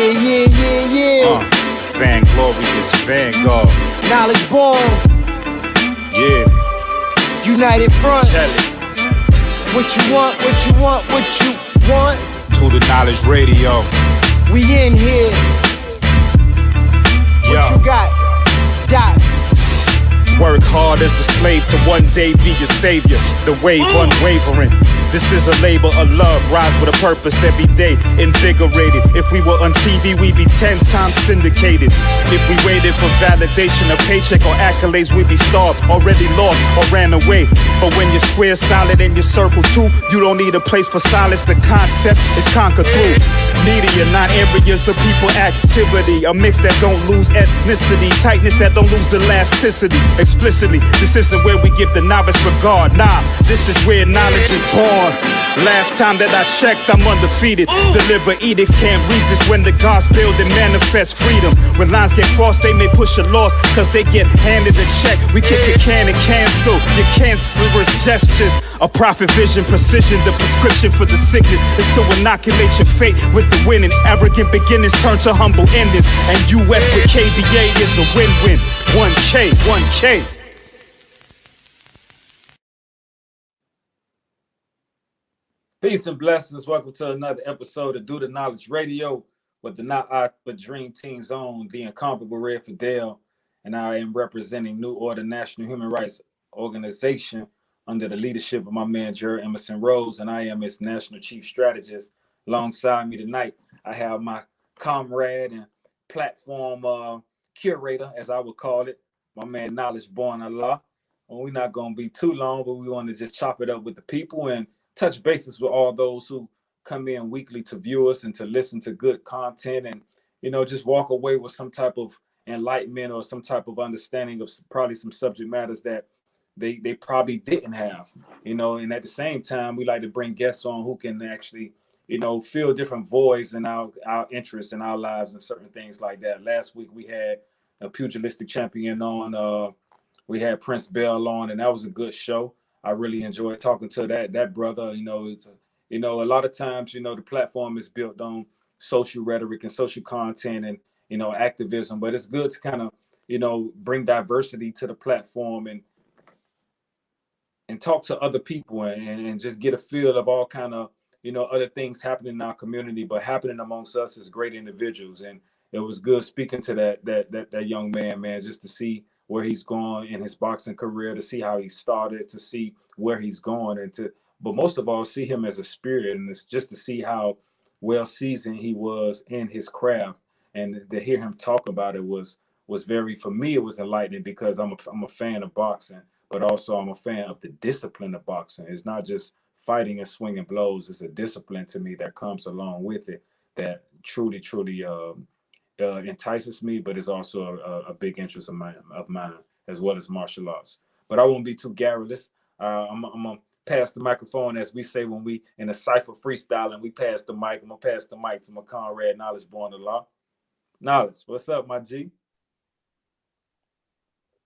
Yeah. Van Glorious, Vanguard. Knowledge born. Yeah. United Front. Tell it. What you want. To the Knowledge Radio. We in here. What you got? Dot. Work hard as a slave to one day be your savior. The wave unwavering. This is a labor of love. Rise with a purpose every day. Invigorated. If we were on TV, we'd be 10 times syndicated. If we waited for validation, a paycheck or accolades, we'd be starved, already lost or ran away. But when you're square solid and you circle too, you don't need a place for silence. The concept is conquered through media, not areas of people activity. A mix that don't lose ethnicity, tightness that don't lose elasticity. Explicitly, this isn't where we give the novice regard. Nah, this is where knowledge is born. Last time that I checked, I'm undefeated. Deliver edicts, can't resist when the gods build and manifest freedom. When lines get crossed, they may push a loss, cause they get handed a check. We kick a can and cancel your cancerous gestures. A prophet vision, precision, the prescription for the sickness is to inoculate your fate with the winning. Arrogant beginnings turn to humble endings. And UF with KBA is a win-win. 1K. Peace and blessings. Welcome to another episode of Do the Knowledge Radio with the Not I But Dream Team's own, the incomparable Red Fidel. And I am representing New Order National Human Rights Organization under the leadership of my man, Jerrika Rose, and I am its National Chief Strategist. Alongside me tonight, I have my comrade and platform curator, as I would call it, my man, Knowledge Born Allah. Well, we're not going to be too long, but we want to just chop it up with the people and touch bases with all those who come in weekly to view us and to listen to good content and, just walk away with some type of enlightenment or some type of understanding of probably some subject matters that they probably didn't have, and at the same time, we like to bring guests on who can actually, fill different voids in our interests in our lives and certain things like that. Last week, we had a pugilistic champion on, we had Prince Bell on, and that was a good show. I really enjoyed talking to that brother. A lot of times, the platform is built on social rhetoric and social content and, activism, but it's good to kind of, bring diversity to the platform and talk to other people and just get a feel of all kind of, other things happening in our community, but happening amongst us as great individuals. And it was good speaking to that young man, just to see where he's going in his boxing career, to see how he started, to see where he's going, but most of all, see him as a spirit, and it's just to see how well seasoned he was in his craft, and to hear him talk about it was very, for me, it was enlightening because I'm a fan of boxing, but also I'm a fan of the discipline of boxing. It's not just fighting and swinging blows; it's a discipline to me that comes along with it that truly entices me, but it's also a big interest of mine, as well as martial arts. But I won't be too garrulous. I'm gonna pass the microphone, as we say when we in a cypher freestyling. We pass the mic. I'm gonna pass the mic to my comrade, Knowledge Born Allah. Knowledge, what's up, my G?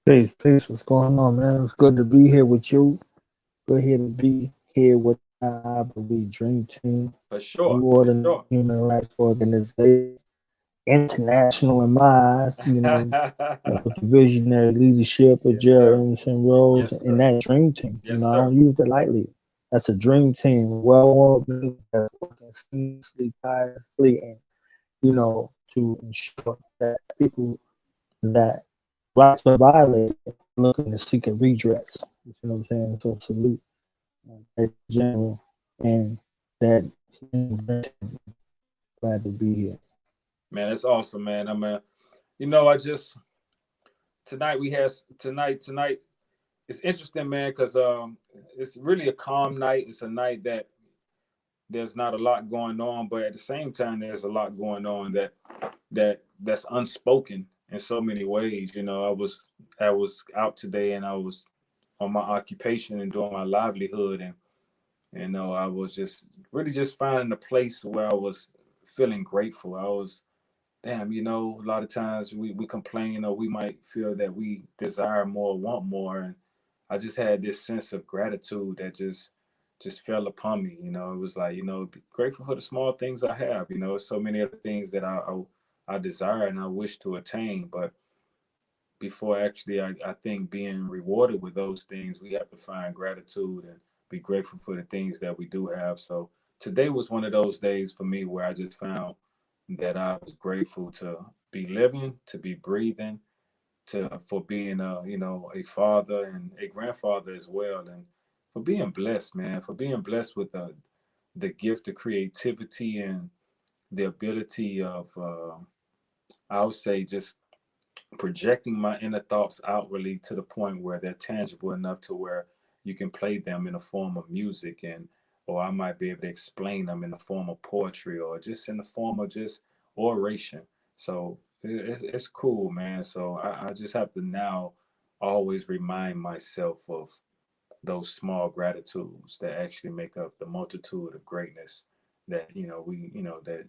Peace. What's going on, man? It's good to be here with you. Good here to be here with I Believe Dream Team. For sure. New Order Human Rights Organization. International in my eyes, with the visionary leadership of Jerrika Rose and that dream team. I don't use it lightly. That's a dream team, well-organized, that's working seamlessly, tirelessly, and to ensure that people that rights are violated looking to seek a redress. You know what I'm saying? So salute that general and that glad to be here. Man, that's awesome, man. Tonight it's interesting, man, because it's really a calm night. It's a night that there's not a lot going on, but at the same time, there's a lot going on that's unspoken in so many ways. I was out today and I was on my occupation and doing my livelihood, and I was just finding a place where I was feeling grateful. I was, damn, a lot of times we complain or we might feel that we desire more, want more. And I just had this sense of gratitude that just just fell upon me. You know, it was like, be grateful for the small things I have. You know, so many other things that I desire and I wish to attain, but before actually I think being rewarded with those things, we have to find gratitude and be grateful for the things that we do have. So today was one of those days for me where I just found that I was grateful to be living, to be breathing, to for being a father and a grandfather as well, and for being blessed, man, for being blessed with the gift of creativity and the ability of I would say just projecting my inner thoughts outwardly to the point where they're tangible enough to where you can play them in the form of music, and or I might be able to explain them in the form of poetry or just in the form of just oration. So it's cool, man. So I just have to now always remind myself of those small gratitudes that actually make up the multitude of greatness that that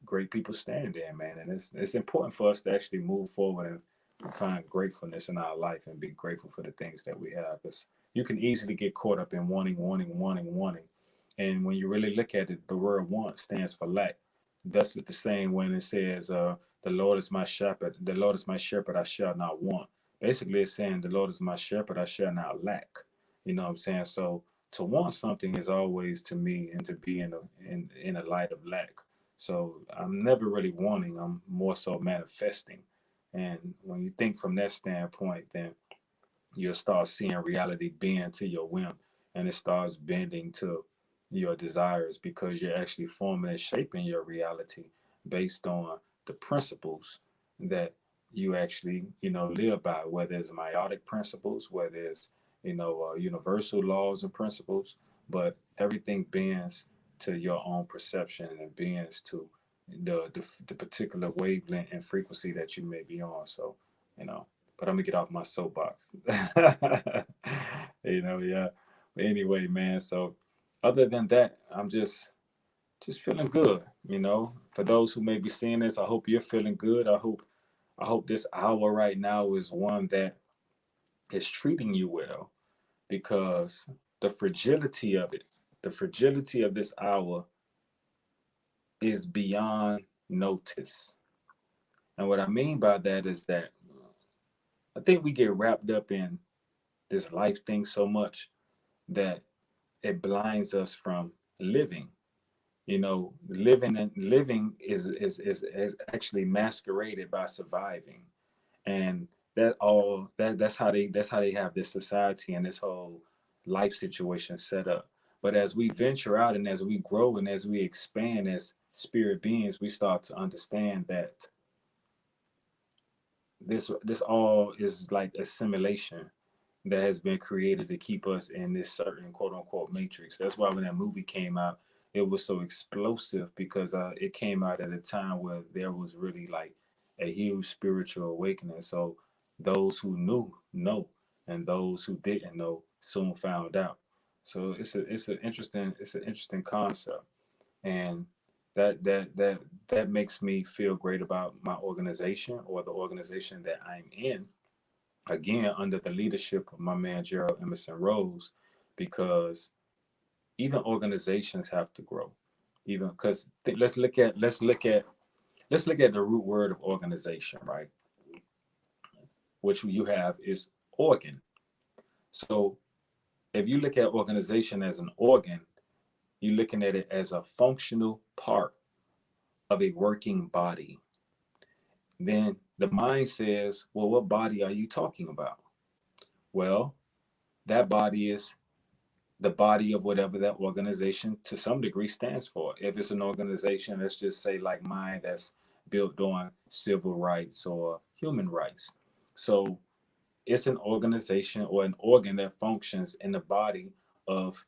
great people stand in, man. And it's important for us to actually move forward and find gratefulness in our life and be grateful for the things that we have, because you can easily get caught up in wanting, and when you really look at it, the word want stands for lack. Thus it's the same when it says the Lord is my shepherd, the Lord is my shepherd, I shall not want. Basically it's saying the Lord is my shepherd, I shall not lack. You know what I'm saying? So to want something is always to me and to be in a light of lack. So I'm never really wanting, I'm more so manifesting. And when you think from that standpoint, then you'll start seeing reality bend to your whim, and it starts bending to your desires because you're actually forming and shaping your reality based on the principles that you actually live by, whether it's meiotic principles, whether it's universal laws and principles, but everything bends to your own perception and bends to the particular wavelength and frequency that you may be on. So but I'm gonna get off my soapbox. Yeah. But anyway, man. So other than that, I'm just feeling good. For those who may be seeing this, I hope you're feeling good. I hope this hour right now is one that is treating you well, because the fragility of it, the fragility of this hour is beyond notice. And what I mean by that is that I think we get wrapped up in this life thing so much that it blinds us from living. Living is actually masqueraded by surviving, and that's how they have this society and this whole life situation set up. But as we venture out and as we grow and as we expand as spirit beings, we start to understand that this all is like a simulation that has been created to keep us in this certain quote unquote matrix. That's why when that movie came out, it was so explosive, because it came out at a time where there was really like a huge spiritual awakening. So those who knew know, and those who didn't know soon found out. So it's an interesting concept, and that makes me feel great about my organization, or the organization that I'm in, again under the leadership of my man Gerald Emerson Rose, because even organizations have to grow. Even because let's look at the root word of organization, right? Which you have is organ. So if you look at organization as an organ, you're looking at it as a functional part of a working body. Then the mind says, well, what body are you talking about? Well, that body is the body of whatever that organization to some degree stands for. If it's an organization, let's just say like mine, that's built on civil rights or human rights. So it's an organization or an organ that functions in the body of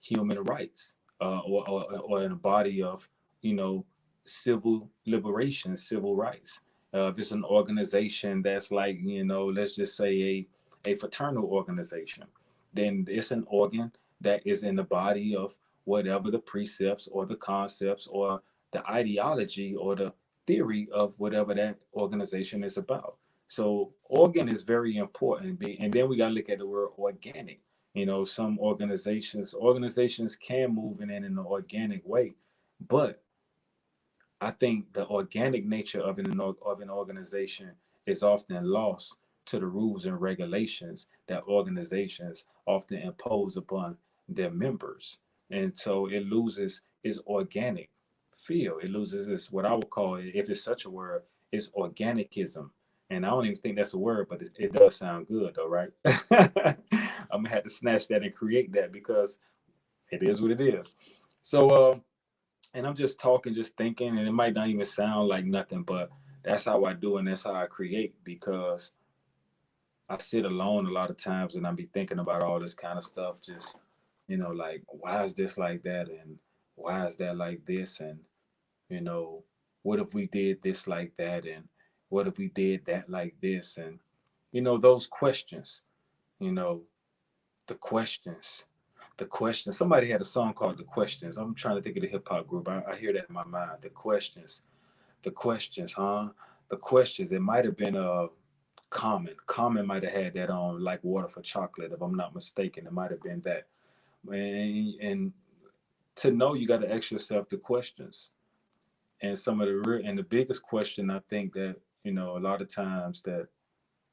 human rights, or in a body of, you know, civil liberation, civil rights. If it's an organization that's like, let's just say a fraternal organization, then it's an organ that is in the body of whatever the precepts or the concepts or the ideology or the theory of whatever that organization is about. So organ is very important. And then we got to look at the word organic. Some organizations can move in an organic way, but I think the organic nature of an organization is often lost to the rules and regulations that organizations often impose upon their members, and so it loses its organic feel. It loses its, what I would call it, if it's such a word, it's organicism. And I don't even think that's a word, but it does sound good, though, right? I'm gonna have to snatch that and create that because it is what it is. So, and I'm just talking, just thinking, and it might not even sound like nothing, but that's how I do and that's how I create, because I sit alone a lot of times and I be thinking about all this kind of stuff, just, like, why is this like that? And why is that like this? And, you know, what if we did this like that? And what if we did that like this? And, those questions, you know, the questions. The questions. Somebody had a song called The Questions. I'm trying to think of the hip hop group. I hear that in my mind. The questions. The questions, huh? The questions. It might have been Common. Common might have had that on Like Water for Chocolate, if I'm not mistaken. It might have been that. And to know, you got to ask yourself the questions. And and the biggest question I think that, a lot of times that,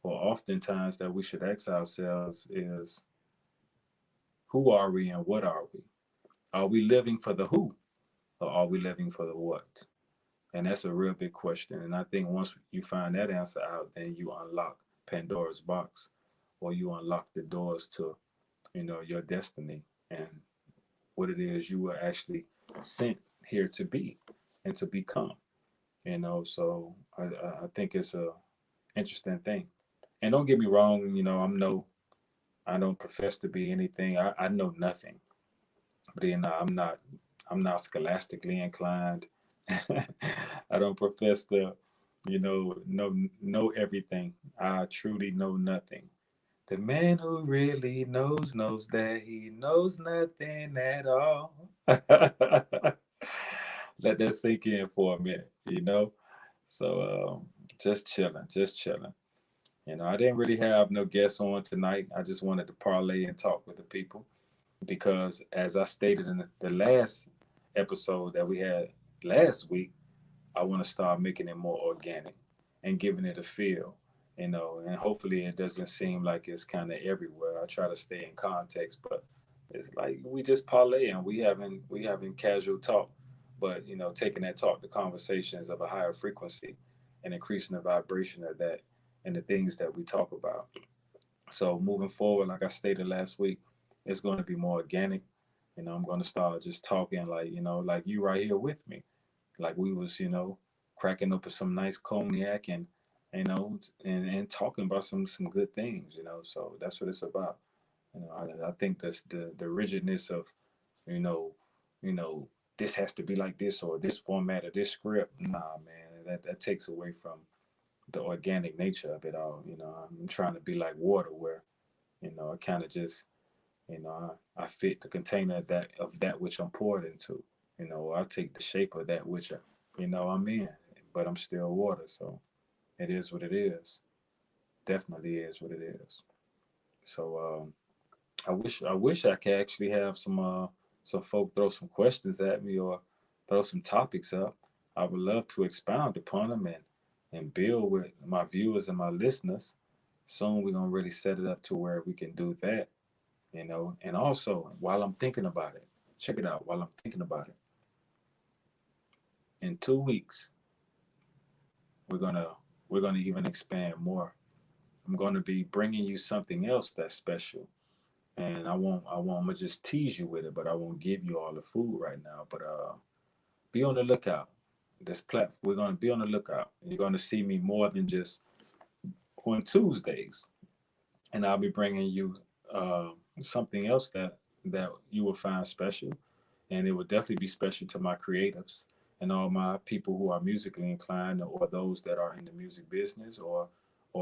or oftentimes that we should ask ourselves is, who are we and what are we? Are we living for the who, or are we living for the what? And that's a real big question. And I think once you find that answer out, then you unlock Pandoras Box, or you unlock the doors to, your destiny and what it is you were actually sent here to be and to become. So I think it's a interesting thing. And don't get me wrong, I don't profess to be anything. I know nothing. But I'm not scholastically inclined. I don't profess to, know everything. I truly know nothing. The man who really knows that he knows nothing at all. Let that sink in for a minute. So just chilling, just chilling. I didn't really have no guests on tonight. I just wanted to parlay and talk with the people because, as I stated in the last episode that we had last week, I want to start making it more organic and giving it a feel, and hopefully it doesn't seem like it's kind of everywhere. I try to stay in context, but it's like we just parlay and we having casual talk, but taking that talk to conversations of a higher frequency and increasing the vibration of that and the things that we talk about. So moving forward, like I stated last week, it's going to be more organic. I'm going to start just talking like you right here with me, like we was cracking open some nice cognac and and talking about some good things. So that's what it's about. I think that's the rigidness of you know you know this has to be like this or this format or this script. Nah, man, that takes away from the organic nature of it all. I'm trying to be like water, where I kind of just I fit the container that which I'm poured into. I take the shape of that which I'm in, but I'm still water. So it is what it is. Definitely is what it is. So I wish I could actually have some folk throw some questions at me or throw some topics up. I would love to expound upon them and build with my viewers and my listeners. Soon we're gonna really set it up to where we can do that. And also, while I'm thinking about it, check it out. While I'm thinking about it, in 2 weeks, we're gonna we're gonna even expand more. I'm gonna be bringing you something else that's special, and I'm gonna just tease you with it, but I won't give you all the food right now. But be on the lookout. This platform, we're gonna be on the lookout. You're gonna see me more than just on Tuesdays, and I'll be bringing you something else that you will find special, and it will definitely be special to my creatives and all my people who are musically inclined, or those that are in the music business, or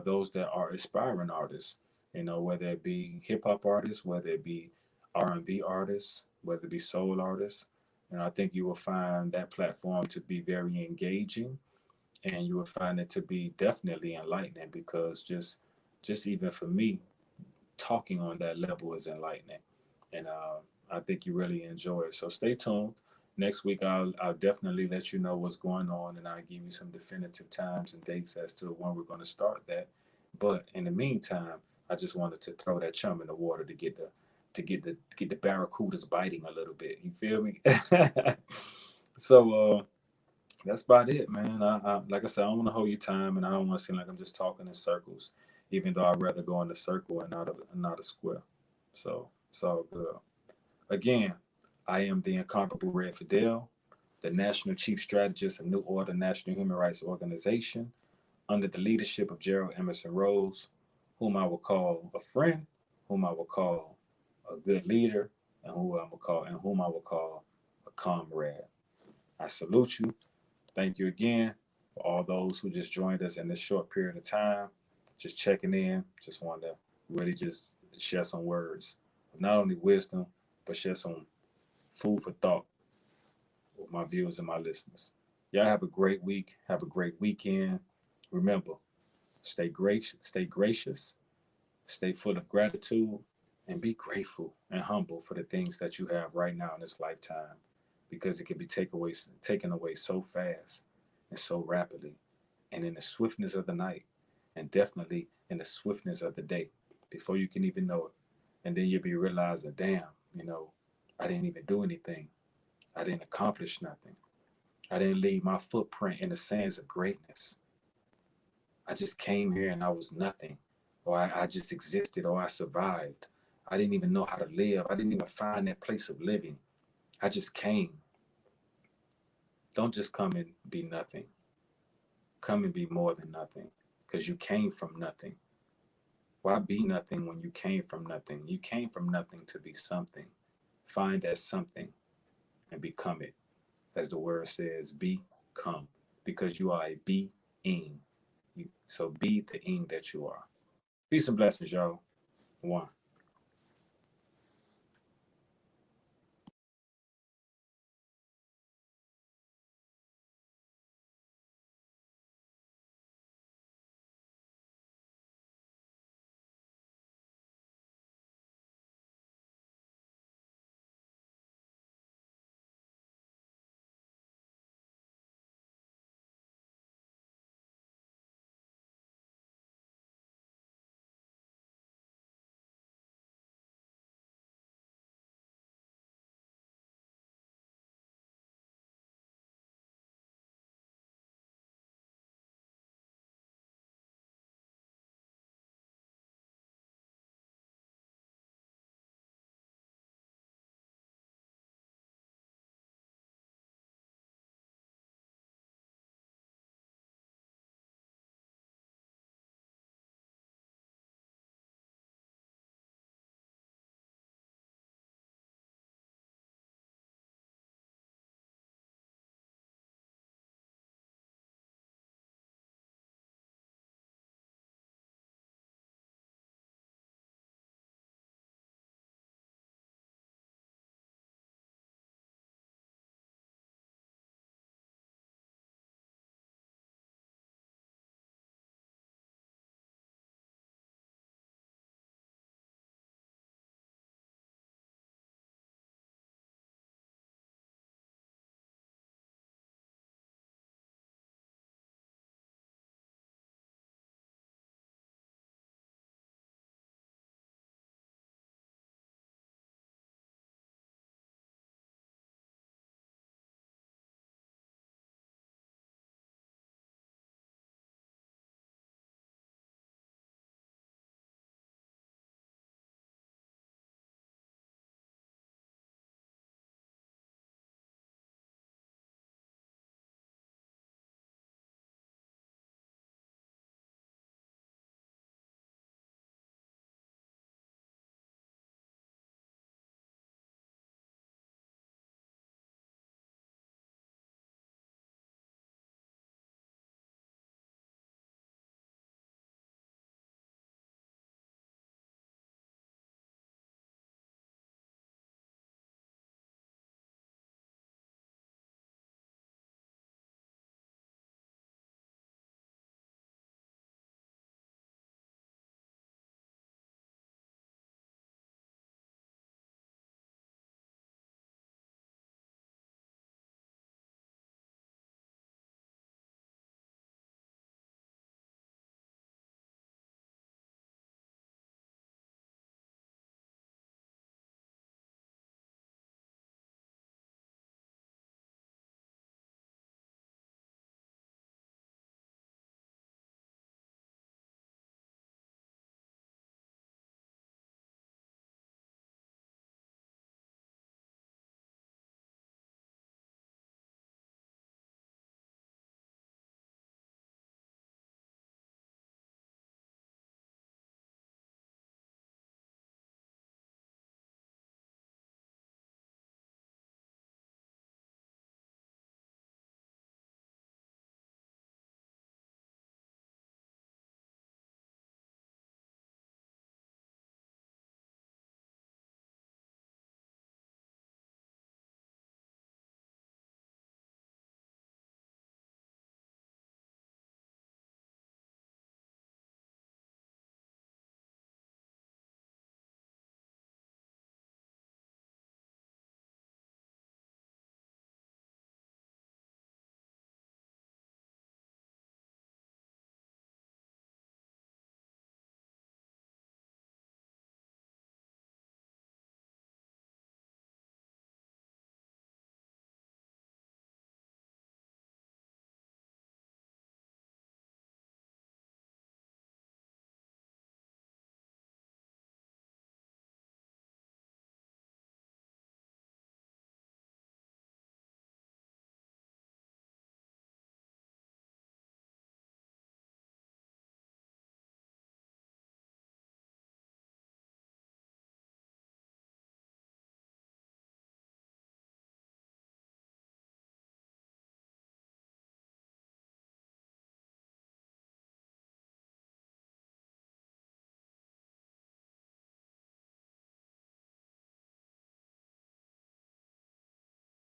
those that are aspiring artists. Whether it be hip hop artists, whether it be R&B artists, whether it be soul artists. And I think you will find that platform to be very engaging, and you will find it to be definitely enlightening, because just even for me talking on that level is enlightening. And I think you really enjoy it. So stay tuned. Next week, I'll definitely let you know what's going on, and I'll give you some definitive times and dates as to when we're going to start that. But in the meantime, I just wanted to throw that chum in the water to get the barracudas biting a little bit. You feel me? So that's about it, man. Like I said, I don't want to hold your time, and I don't want to seem like I'm just talking in circles, even though I'd rather go in a circle and not a square. So it's all good. Again, I am the incomparable Red Fidel, the National Chief Strategist of New Order National Human Rights Organization, under the leadership of Gerald Emerson Rose, whom I will call a friend, whom I will call a good leader, and whom I will call a comrade. I salute you. Thank you again for all those who just joined us in this short period of time. Just checking in. Just wanted to really just share some words of not only wisdom, but share some food for thought with my viewers and my listeners. Y'all have a great week. Have a great weekend. Remember, stay gracious, stay full of gratitude, and be grateful and humble for the things that you have right now in this lifetime, because it can be taken away so fast and so rapidly, and in the swiftness of the night, and definitely in the swiftness of the day, before you can even know it. And then you'll be realizing, damn, I didn't even do anything. I didn't accomplish nothing. I didn't leave my footprint in the sands of greatness. I just came here and I was nothing, or I just existed, or I survived. I didn't even know how to live. I didn't even find that place of living. I just came. Don't just come and be nothing. Come and be more than nothing, because you came from nothing. Why be nothing when you came from nothing? You came from nothing to be something. Find that something and become it. As the word says, become, because you are a being. So be the ing that you are. Peace and blessings, y'all. One.